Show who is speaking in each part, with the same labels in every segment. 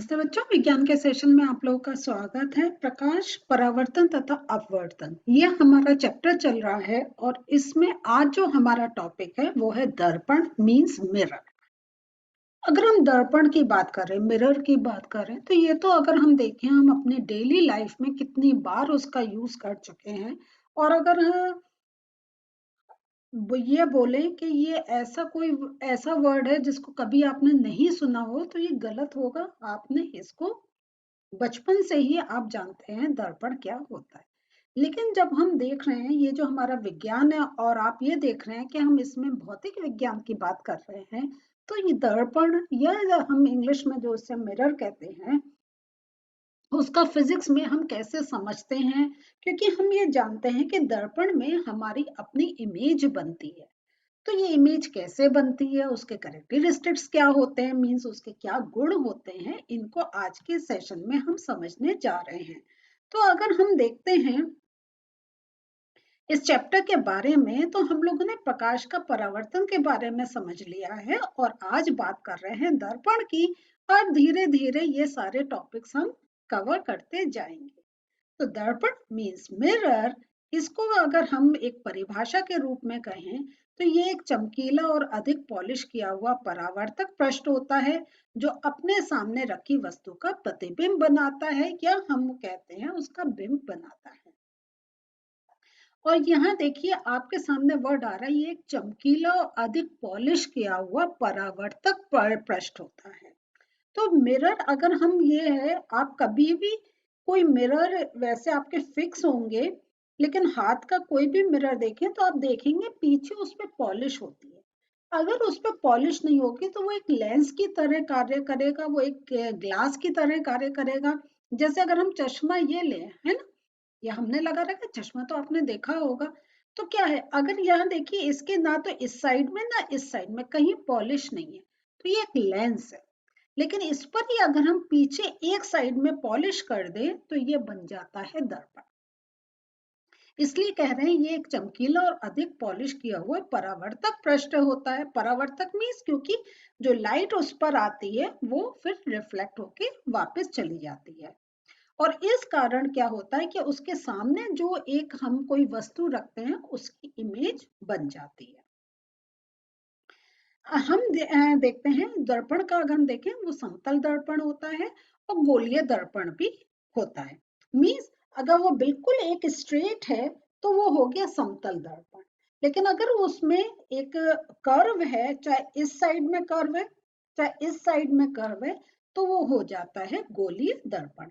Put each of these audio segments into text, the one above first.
Speaker 1: नमस्ते बच्चों, विज्ञान के सेशन में आप लोगों का स्वागत है। प्रकाश, परावर्तन तथा अपवर्तन, ये हमारा चैप्टर चल रहा है और इसमें आज जो हमारा टॉपिक है वो है दर्पण मींस मिरर। अगर हम दर्पण की बात करें, मिरर की बात करें, तो ये तो अगर हम देखें, हम अपनी डेली लाइफ में कितनी बार उसका यूज कर चुके हैं। और अगर ये बोले कि ये ऐसा वर्ड है जिसको कभी आपने नहीं सुना हो, तो ये गलत होगा। आपने इसको बचपन से ही आप जानते हैं दर्पण क्या होता है। लेकिन जब हम देख रहे हैं ये जो हमारा विज्ञान है और आप ये देख रहे हैं कि हम इसमें भौतिक विज्ञान की बात कर रहे हैं, तो ये दर्पण या हम इंग्लिश में जो इसे मिरर कहते हैं, उसका फिजिक्स में हम कैसे समझते हैं। क्योंकि हम ये जानते हैं कि दर्पण में हमारी अपनी इमेज बनती है। तो ये इमेज कैसे बनती है, उसके कैरेक्टरिस्टिक्स क्या होते हैं, मींस उसके क्या गुण होते हैं, इनको आज के सेशन में हम समझने जा रहे हैं। तो अगर हम देखते हैं इस चैप्टर के बारे में, तो हम लोगों ने प्रकाश का परावर्तन के बारे में समझ लिया है और आज बात कर रहे हैं दर्पण की। और धीरे धीरे ये सारे टॉपिक्स हम कवर करते जाएंगे। तो दर्पण मीन्स मिरर, इसको अगर हम एक परिभाषा के रूप में कहें, तो ये एक चमकीला और अधिक पॉलिश किया हुआ परावर्तक पृष्ठ होता है जो अपने सामने रखी वस्तु का प्रतिबिंब बनाता है, या हम कहते हैं उसका बिंब बनाता है। और यहाँ देखिए आपके सामने वर्ड आ रहा है, ये एक चमकीला और अधिक पॉलिश किया हुआ परावर्तक पृष्ठ होता है। तो मिरर अगर हम ये है, आप कभी भी कोई मिरर वैसे आपके फिक्स होंगे, लेकिन हाथ का कोई भी मिरर देखें तो आप देखेंगे पीछे उस पे पॉलिश होती है। अगर उस पे पॉलिश नहीं होगी तो वो एक लेंस की तरह कार्य करेगा, वो एक ग्लास की तरह कार्य करेगा। जैसे अगर हम चश्मा ये ले, है ना, ये हमने लगा रखा चश्मा, तो आपने देखा होगा। तो क्या है, अगर यहाँ देखिए इसके ना तो इस साइड में ना इस साइड में कहीं पॉलिश नहीं है, तो ये एक लेंस है। लेकिन इस पर ही अगर हम पीछे एक साइड में पॉलिश कर दें तो ये बन जाता है दर्पण। इसलिए कह रहे हैं ये एक चमकीला और अधिक पॉलिश किया हुआ परावर्तक पृष्ठ होता है। परावर्तक मीन्स क्योंकि जो लाइट उस पर आती है वो फिर रिफ्लेक्ट होके वापस चली जाती है। और इस कारण क्या होता है कि उसके सामने जो एक हम कोई वस्तु रखते हैं उसकी इमेज बन जाती है। हम देखते हैं दर्पण का, अगर हम देखें वो समतल दर्पण होता है और गोलीय दर्पण भी होता है। मींस अगर वो बिल्कुल एक स्ट्रेट है तो वो हो गया समतल दर्पण। लेकिन अगर उसमें एक कर्व है, चाहे इस साइड में कर्व है चाहे इस साइड में कर्व है, तो वो हो जाता है गोलीय दर्पण।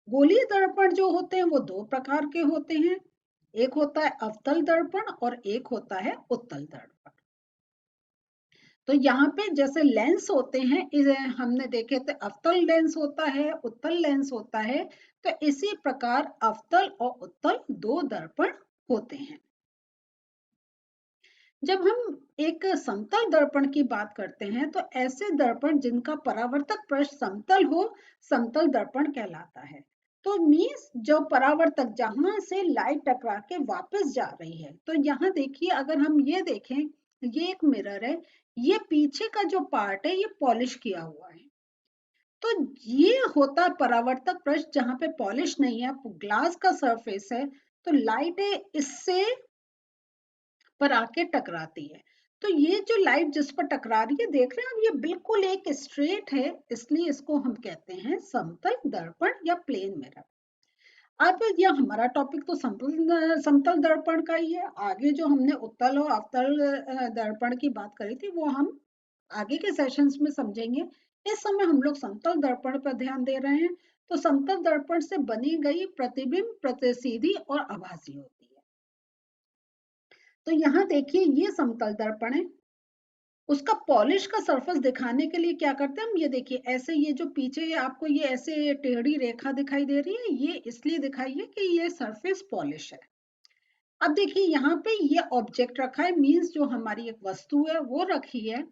Speaker 1: गोलीय दर्पण जो होते हैं वो दो प्रकार के होते हैं। एक होता है अवतल दर्पण और एक होता है उत्तल दर्पण। तो यहाँ पे जैसे लेंस होते हैं, हमने देखे थे अवतल लेंस होता है, उत्तल लेंस होता है। तो इसी प्रकार अवतल और उत्तल दो दर्पण होते हैं। जब हम एक समतल दर्पण की बात करते हैं तो ऐसे दर्पण जिनका परावर्तक पृष्ठ समतल हो, समतल दर्पण कहलाता है। तो मीन्स जो परावर्तक जहां से लाइट टकरा के वापस जा रही है, तो यहाँ देखिए अगर हम ये देखें, ये एक मिरर है, ये पीछे का जो पार्ट है ये पॉलिश किया हुआ है। तो ये होता है परावर्तक पृष्ठ जहां पे पॉलिश नहीं है, ग्लास का सरफेस है, तो लाइट इससे पर आके टकराती है। तो ये जो लाइट जिस पर टकरा रही है, देख रहे हैं आप, ये बिल्कुल एक स्ट्रेट है, इसलिए इसको हम कहते हैं समतल दर्पण या प्लेन मिरर। अब यह हमारा टॉपिक तो समतल दर्पण का ही है। आगे जो हमने उत्तल और अवतल दर्पण की बात करी थी वो हम आगे के सेशंस में समझेंगे। इस समय हम लोग समतल दर्पण पर ध्यान दे रहे हैं। तो समतल दर्पण से बनी गई प्रतिबिंब प्रतिसीधी और आभासी होती है। तो यहाँ देखिए ये समतल दर्पण है, उसका पॉलिश का सरफेस दिखाने के लिए क्या करते हैं हम, ये देखिए ऐसे, ये जो पीछे आपको ये ऐसे टेढ़ी रेखा दिखाई दे रही है, ये इसलिए दिखाई है कि ये सरफेस पॉलिश है। अब देखिए यहाँ पे ये ऑब्जेक्ट रखा है, मींस जो हमारी एक वस्तु है वो रखी है।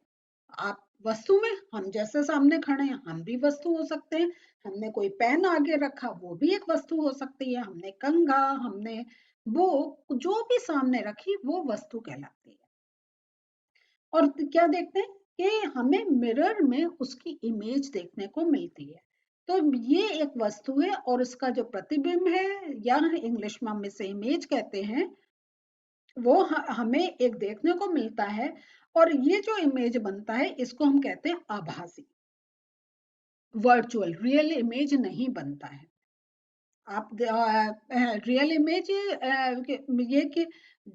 Speaker 1: आप वस्तु में हम जैसे सामने खड़े हैं हम भी वस्तु हो सकते हैं। हमने कोई पेन आगे रखा वो भी एक वस्तु हो सकती है। हमने कंघा, हमने बुक, जो भी सामने रखी वो वस्तु कहलाती है। और क्या देखते हैं कि हमें मिरर में उसकी इमेज देखने को मिलती है। तो ये एक वस्तु है और उसका जो प्रतिबिंब है या इंग्लिश में हम इसे इमेज कहते हैं, वो हमें एक देखने को मिलता है और ये जो इमेज बनता है इसको हम कहते हैं आभासी, वर्चुअल। रियल इमेज नहीं बनता है। आप रियल इमेज ये कि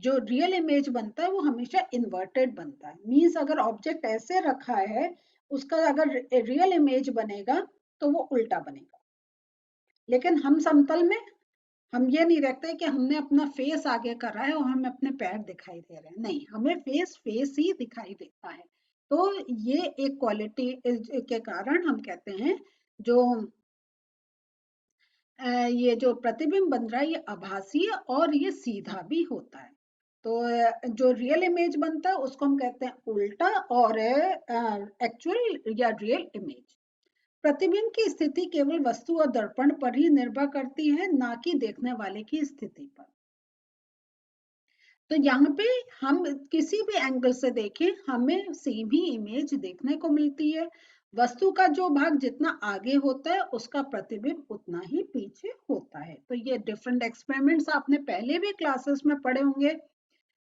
Speaker 1: जो रियल इमेज बनता है वो हमेशा इन्वर्टेड बनता है। मीन्स अगर ऑब्जेक्ट ऐसे रखा है, उसका अगर रियल इमेज बनेगा तो वो उल्टा बनेगा। लेकिन हम समतल में हम ये नहीं रखते कि हमने अपना फेस आगे करा है और हमें अपने पैर दिखाई दे रहे हैं। नहीं, हमें फेस फेस ही दिखाई देता है। तो ये एक क्वालिटी के कारण हम कहते हैं जो ये जो प्रतिबिंब बन रहा है ये आभासी है और ये सीधा भी होता है। तो जो रियल इमेज बनता है उसको हम कहते हैं उल्टा और एक्चुअल या रियल इमेज। प्रतिबिंब की स्थिति केवल वस्तु और दर्पण पर ही निर्भर करती है, ना कि देखने वाले की स्थिति पर। तो यहाँ पे हम किसी भी एंगल से देखें हमें सेम ही इमेज देखने को मिलती है। वस्तु का जो भाग जितना आगे होता है उसका प्रतिबिंब उतना ही पीछे होता है। तो ये डिफरेंट एक्सपेरिमेंट्स आपने पहले भी क्लासेस में पढ़े होंगे।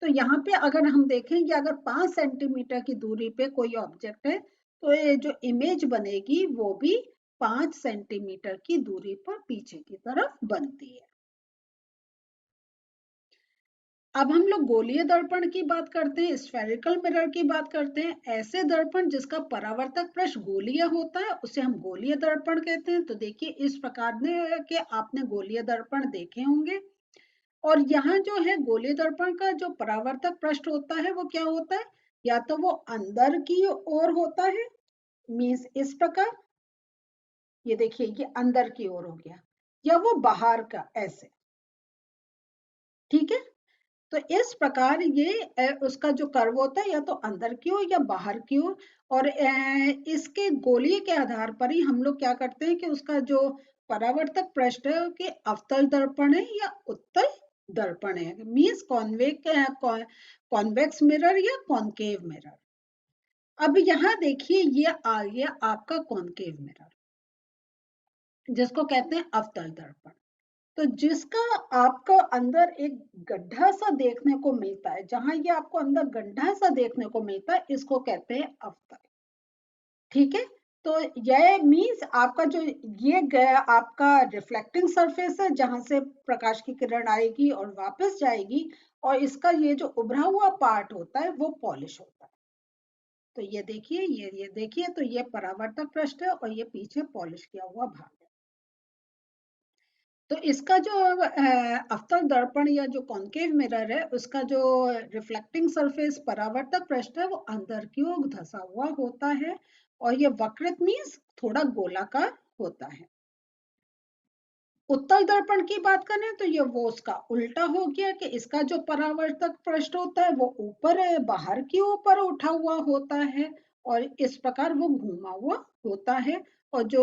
Speaker 1: तो यहाँ पे अगर हम देखें कि अगर 5 सेंटीमीटर की दूरी पे कोई ऑब्जेक्ट है तो ये जो इमेज बनेगी वो भी 5 सेंटीमीटर की दूरी पर पीछे की तरफ बनती है। अब हम लोग गोलीय दर्पण की बात करते हैं, स्फेरिकल मिरर की बात करते हैं। ऐसे दर्पण जिसका परावर्तक पृष्ठ गोलीय होता है उसे हम गोलीय दर्पण कहते हैं। तो देखिए इस प्रकार के आपने गोलीय दर्पण देखे होंगे। और यहाँ जो है गोलीय दर्पण का जो परावर्तक पृष्ठ होता है वो क्या होता है, या तो वो अंदर की ओर होता है, मीन्स इस प्रकार, ये देखिए ये अंदर की ओर हो गया, या वो बाहर का ऐसे। ठीक है, तो इस प्रकार ये उसका जो कर्व होता है या तो अंदर की ओर या बाहर की ओर। और इसके गोलीय के आधार पर ही हम लोग क्या करते हैं कि उसका जो परावर्तक पृष्ठ है कि अवतल दर्पण है या उत्तल दर्पण है, मीन्स कॉन्वेक्स मिरर या कॉन्केव मिरर। अब यहाँ देखिए ये आ गया आपका कॉन्केव मिरर जिसको कहते हैं अवतल दर्पण। तो जिसका आपको अंदर एक गड्ढा सा देखने को मिलता है, जहां ये आपको अंदर गड्ढा सा देखने को मिलता है इसको कहते हैं अवतल। ठीक है, तो यह मीन्स आपका जो ये आपका रिफ्लेक्टिंग सरफेस है जहां से प्रकाश की किरण आएगी और वापस जाएगी, और इसका ये जो उभरा हुआ पार्ट होता है वो पॉलिश होता है। तो ये देखिए ये देखिए, तो ये परावर्तक पृष्ठ है और ये पीछे पॉलिश किया हुआ भाग है। तो इसका जो अवतल दर्पण या जो कॉन्केव मिरर है उसका जो रिफ्लेक्टिंग सरफेस परावर्तक पृष्ठ है वो अंदर की ओर धंसा हुआ होता है और ये वक्रित मीन्स थोड़ा गोलाकार होता है। उत्तल दर्पण की बात करें तो ये वो उसका उल्टा हो गया कि इसका जो परावर्तक पृष्ठ होता है वो ऊपर बाहर की ऊपर उठा हुआ होता है और इस प्रकार वो घूमा हुआ होता है, और जो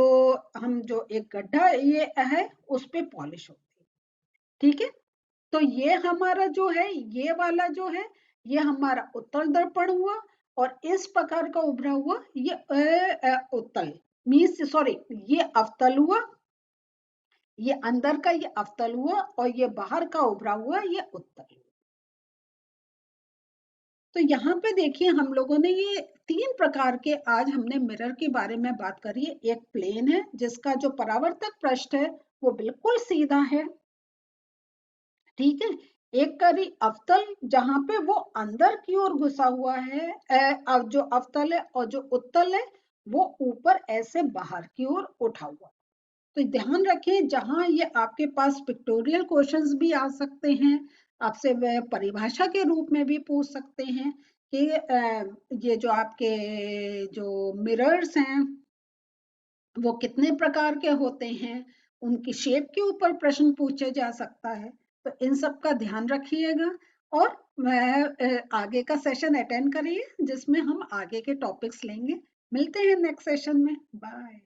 Speaker 1: हम जो एक गड्ढा ये है उस पे पॉलिश होती है। ठीक है, तो ये हमारा जो है ये वाला जो है ये हमारा उत्तल दर्पण हुआ, और इस प्रकार का उभरा हुआ ये उत्तल मीन्स सॉरी ये अवतल हुआ, ये अंदर का ये अवतल हुआ और ये बाहर का उभरा हुआ ये उत्तल हुआ। तो यहाँ पे देखिए हम लोगों ने ये 3 प्रकार के आज हमने मिरर के बारे में बात करी है। एक प्लेन है जिसका जो परावर्तक पृष्ठ है वो बिल्कुल सीधा है। ठीक है, एक करी अवतल जहां पे वो अंदर की ओर घुसा हुआ है, अब जो अवतल है, और जो उत्तल है वो ऊपर ऐसे बाहर की ओर उठा हुआ। तो ध्यान रखें जहां ये आपके पास पिक्टोरियल क्वेश्चंस भी आ सकते हैं, आपसे वह परिभाषा के रूप में भी पूछ सकते हैं कि ये जो आपके जो मिरर्स हैं वो कितने प्रकार के होते हैं, उनकी शेप के ऊपर प्रश्न पूछे जा सकता है। तो इन सब का ध्यान रखिएगा और आगे का सेशन अटेंड करिए जिसमें हम आगे के टॉपिक्स लेंगे। मिलते हैं नेक्स्ट सेशन में। बाय।